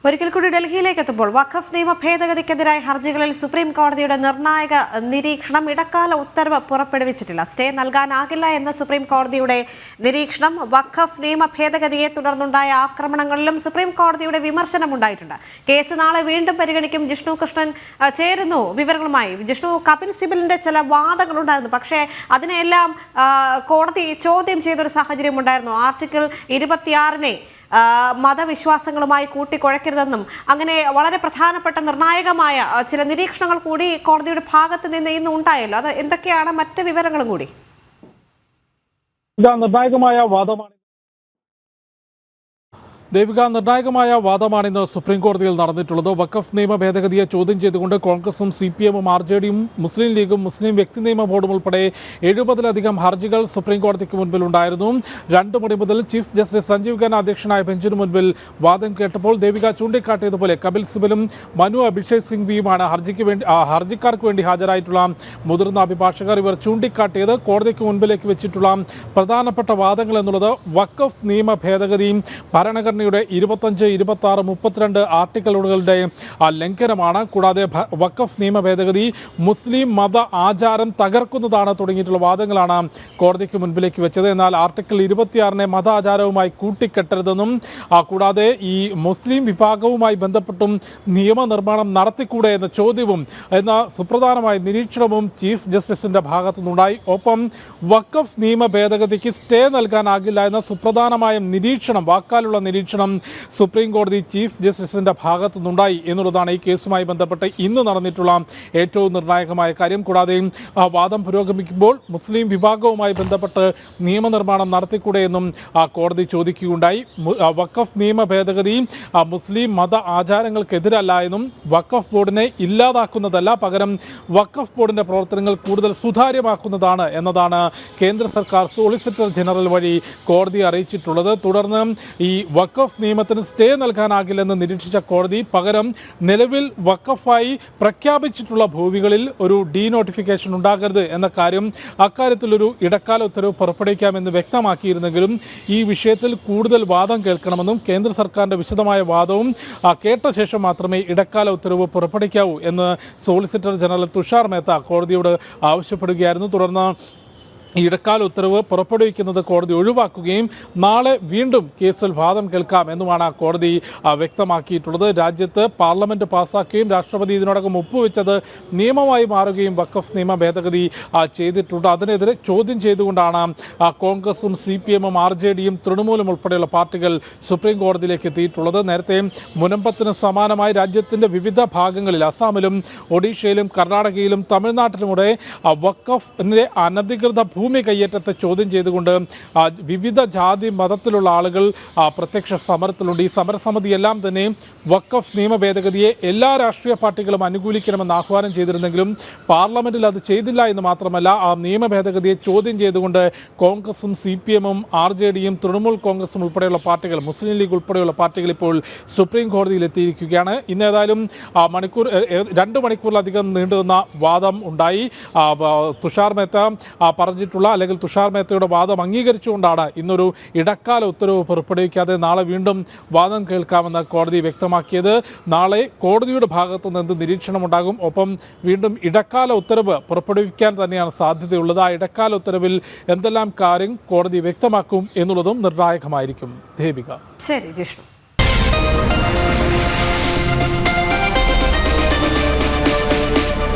ഒരിക്കൽ കൂടി ഡൽഹിയിലേക്ക് എത്തുമ്പോൾ വഖഫ് നിയമ ഭേദഗതിക്കെതിരായ ഹർജികളിൽ സുപ്രീം കോടതിയുടെ നിർണായക നിരീക്ഷണം ഇടക്കാല ഉത്തരവ് പുറപ്പെടുവിച്ചിട്ടില്ല. സ്റ്റേ നൽകാനാകില്ല എന്ന സുപ്രീം കോടതിയുടെ നിരീക്ഷണം വഖഫ് നിയമ ഭേദഗതിയെ തുടർന്നുണ്ടായ ആക്രമണങ്ങളിലും സുപ്രീം കോടതിയുടെ വിമർശനമുണ്ടായിട്ടുണ്ട്. കേസ് നാളെ വീണ്ടും പരിഗണിക്കും. ജിഷ്ണു കൃഷ്ണൻ ചേരുന്നു വിവരങ്ങളുമായി. ജിഷ്ണു, കപിൽ സിബലിന്റെ ചില വാദങ്ങളുണ്ടായിരുന്നു, പക്ഷേ അതിനെല്ലാം കോടതി ചോദ്യം ചെയ്തൊരു സാഹചര്യം ഉണ്ടായിരുന്നു. ആർട്ടിക്കിൾ 26-നെ മതവിശ്വാസങ്ങളുമായി കൂട്ടിക്കുഴയ്ക്കരുതെന്നും അങ്ങനെ വളരെ പ്രധാനപ്പെട്ട നിർണായകമായ ചില നിരീക്ഷണങ്ങൾ കൂടി കോടതിയുടെ ഭാഗത്ത് നിന്ന് ഇന്ന് ഉണ്ടായല്ലോ. അത് എന്തൊക്കെയാണ് മറ്റ് വിവരങ്ങളും കൂടി? നിർണായകമായ വാദമാണ് ദേവിക, നിർണായകമായ വാദമാണ് ഇന്ന് സുപ്രീം കോടതിയിൽ നടന്നിട്ടുള്ളത്. വഖഫ് നിയമ ഭേദഗതിയെ ചോദ്യം ചെയ്തുകൊണ്ട് കോൺഗ്രസും CPM-ഉം RJD-യും മുസ്ലിം ലീഗും മുസ്ലിം വ്യക്തി നിയമ ബോർഡും ഉൾപ്പെടെ 70-ലധികം ഹർജികൾ സുപ്രീം കോടതിക്ക് മുൻപിൽ ഉണ്ടായിരുന്നു. 2 മണി മുതൽ ചീഫ് ജസ്റ്റിസ് സഞ്ജീവ് ഖന്ന അധ്യക്ഷനായ ബെഞ്ചിന് മുൻപിൽ വാദം കേട്ടപ്പോൾ ദേവിക ചൂണ്ടിക്കാട്ടിയതുപോലെ കപിൽ സിബലും മനു അഭിഷേക് സിംഗ്വിയുമാണ് ഹർജിക്കാർക്ക് വേണ്ടി ഹാജരായിട്ടുള്ള മുതിർന്ന അഭിഭാഷകർ. ഇവർ ചൂണ്ടിക്കാട്ടിയത് കോടതിക്ക് മുൻപിലേക്ക് വെച്ചിട്ടുള്ള പ്രധാനപ്പെട്ട വാദങ്ങൾ എന്നുള്ളത് വഖഫ് നിയമ ഭേദഗതി ഭരണഘടന 25, 26, 32 ആർട്ടിക്കിളുകളുടെ ലംഘനമാണ്. കൂടാതെ വഖഫ് നിയമ ഭേദഗതി മുസ്ലിം മത ആചാരം തകർക്കുന്നതാണ് തുടങ്ങിയിട്ടുള്ള വാദങ്ങളാണ് കോടതിക്ക് മുൻപിലേക്ക് വെച്ചത്. എന്നാൽ ആർട്ടിക്കിൾ 26-നെ മത ആചാരവുമായി കൂട്ടിക്കെട്ടരുതെന്നും കൂടാതെ ഈ മുസ്ലിം വിഭാഗവുമായി ബന്ധപ്പെട്ടും നിയമനിർമ്മാണം നടത്തിക്കൂടെ എന്ന ചോദ്യവും എന്ന സുപ്രധാനമായ നിരീക്ഷണവും ചീഫ് ജസ്റ്റിസിന്റെ ഭാഗത്തു നിന്നുണ്ടായി. ഒപ്പം വഖഫ് നിയമ ഭേദഗതിക്ക് സ്റ്റേ നൽകാനാകില്ല എന്ന സുപ്രധാനമായ നിരീക്ഷണം, വാക്കാലുള്ള നിരീക്ഷണം സുപ്രീം കോടതി ചീഫ് ജസ്റ്റിസിന്റെ ഭാഗത്തു നിന്നുണ്ടായി എന്നുള്ളതാണ് ഈ കേസുമായി ബന്ധപ്പെട്ട് ഇന്ന് നടന്നിട്ടുള്ള ഏറ്റവും നിർണായകമായ കാര്യം. കൂടാതെ വാദം പുരോഗമിക്കുമ്പോൾ മുസ്ലിം വിഭാഗവുമായി ബന്ധപ്പെട്ട് നിയമനിർമ്മാണം നടത്തിക്കൂടെ എന്നും കോടതി ചോദിക്കുകയുണ്ടായി. വഖഫ് നിയമ ഭേദഗതി മുസ്ലിം മത ആചാരങ്ങൾക്കെതിരല്ല എന്നും വഖഫ് ബോർഡിനെ ഇല്ലാതാക്കുന്നതല്ല, പകരം വഖഫ് ബോർഡിന്റെ പ്രവർത്തനങ്ങൾ കൂടുതൽ സുതാര്യമാക്കുന്നതാണ് എന്നതാണ് കേന്ദ്ര സർക്കാർ സോളിസിറ്റർ ജനറൽ വഴി കോടതിയെ അറിയിച്ചിട്ടുള്ളത്. തുടർന്ന് ഈ വഖഫ് നിയമത്തിന് സ്റ്റേ നൽകാനാകില്ലെന്ന് നിരീക്ഷിച്ച കോടതി പകരം നിലവിൽ വഖഫായി പ്രഖ്യാപിച്ചിട്ടുള്ള ഭൂമികളിൽ ഒരു ഡീനോട്ടിഫിക്കേഷൻ ഉണ്ടാകരുത് എന്ന കാര്യം, അക്കാര്യത്തിലൊരു ഇടക്കാല ഉത്തരവ് പുറപ്പെടുവിക്കാമെന്ന് വ്യക്തമാക്കിയിരുന്നെങ്കിലും ഈ വിഷയത്തിൽ കൂടുതൽ വാദം കേൾക്കണമെന്നും കേന്ദ്ര സർക്കാരിന്റെ വിശദമായ വാദവും കേട്ട ശേഷം മാത്രമേ ഇടക്കാല ഉത്തരവ് പുറപ്പെടുവിക്കാവൂ എന്ന് സോളിസിറ്റർ ജനറൽ തുഷാർ മേത്ത കോടതിയോട് ആവശ്യപ്പെടുകയായിരുന്നു. തുടർന്ന് ഇടക്കാല ഉത്തരവ് പുറപ്പെടുവിക്കുന്നത് കോടതി ഒഴിവാക്കുകയും നാളെ വീണ്ടും കേസിൽ വാദം കേൾക്കാം എന്നുമാണ് കോടതി വ്യക്തമാക്കിയിട്ടുള്ളത്. രാജ്യത്ത് പാർലമെന്റ് പാസ്സാക്കുകയും രാഷ്ട്രപതി ഇതിനോടകം ഒപ്പുവെച്ചത് നിയമമായി മാറുകയും വഖഫ് നിയമ ഭേദഗതി ചെയ്തിട്ടുണ്ട്. അതിനെതിരെ ചോദ്യം ചെയ്തുകൊണ്ടാണ് കോൺഗ്രസും CPM-ഉം RJD-യും തൃണമൂലും ഉൾപ്പെടെയുള്ള പാർട്ടികൾ സുപ്രീം കോടതിയിലേക്ക് എത്തിയിട്ടുള്ളത്. നേരത്തെ മുനമ്പത്തിന് സമാനമായി രാജ്യത്തിന്റെ വിവിധ ഭാഗങ്ങളിൽ അസാമിലും ഒഡീഷയിലും കർണാടകയിലും തമിഴ്നാട്ടിലുമുടെ വഖഫിന്റെ അനധികൃത ഭൂമി കയ്യേറ്റത്തെ ചോദ്യം ചെയ്തുകൊണ്ട് വിവിധ ജാതി മതത്തിലുള്ള ആളുകൾ പ്രത്യക്ഷ സമരത്തിലുണ്ട്. ഈ സമരസമിതി എല്ലാം തന്നെ വഖഫ് നിയമ ഭേദഗതിയെ എല്ലാ രാഷ്ട്രീയ പാർട്ടികളും അനുകൂലിക്കണമെന്ന് ആഹ്വാനം ചെയ്തിരുന്നെങ്കിലും പാർലമെന്റിൽ അത് ചെയ്തില്ല എന്ന് മാത്രമല്ല, ആ നിയമ ഭേദഗതിയെ ചോദ്യം ചെയ്തുകൊണ്ട് കോൺഗ്രസും CPM-ഉം RJD-യും തൃണമൂൽ കോൺഗ്രസും ഉൾപ്പെടെയുള്ള പാർട്ടികൾ, മുസ്ലിം ലീഗ് ഉൾപ്പെടെയുള്ള പാർട്ടികൾ ഇപ്പോൾ സുപ്രീം കോടതിയിൽ എത്തിയിരിക്കുകയാണ്. ഇന്ന് ഏതായാലും 2 മണിക്കൂറിലധികം നീണ്ടുനിന്ന വാദം ഉണ്ടായി. തുഷാർ മേത്ത അല്ലെങ്കിൽ തുഷാർ മേത്തയുടെ വാദം അംഗീകരിച്ചുകൊണ്ടാണ് ഇന്നൊരു ഇടക്കാല ഉത്തരവ് പുറപ്പെടുവിക്കാതെ നാളെ വീണ്ടും വാദം കേൾക്കാമെന്ന് കോടതി വ്യക്തമാക്കിയത്. നാളെ കോടതിയുടെ ഭാഗത്തു നിന്ന് നിരീക്ഷണമുണ്ടാകും. ഒപ്പം വീണ്ടും ഇടക്കാല ഉത്തരവ് പുറപ്പെടുവിക്കാൻ തന്നെയാണ് സാധ്യതയുള്ളത്. ആ ഇടക്കാല ഉത്തരവിൽ എന്തെല്ലാം കാര്യം കോടതി വ്യക്തമാക്കും എന്നുള്ളതും നിർണായകമായിരിക്കും. ദേവിക. ശരി ജിഷ്ണു.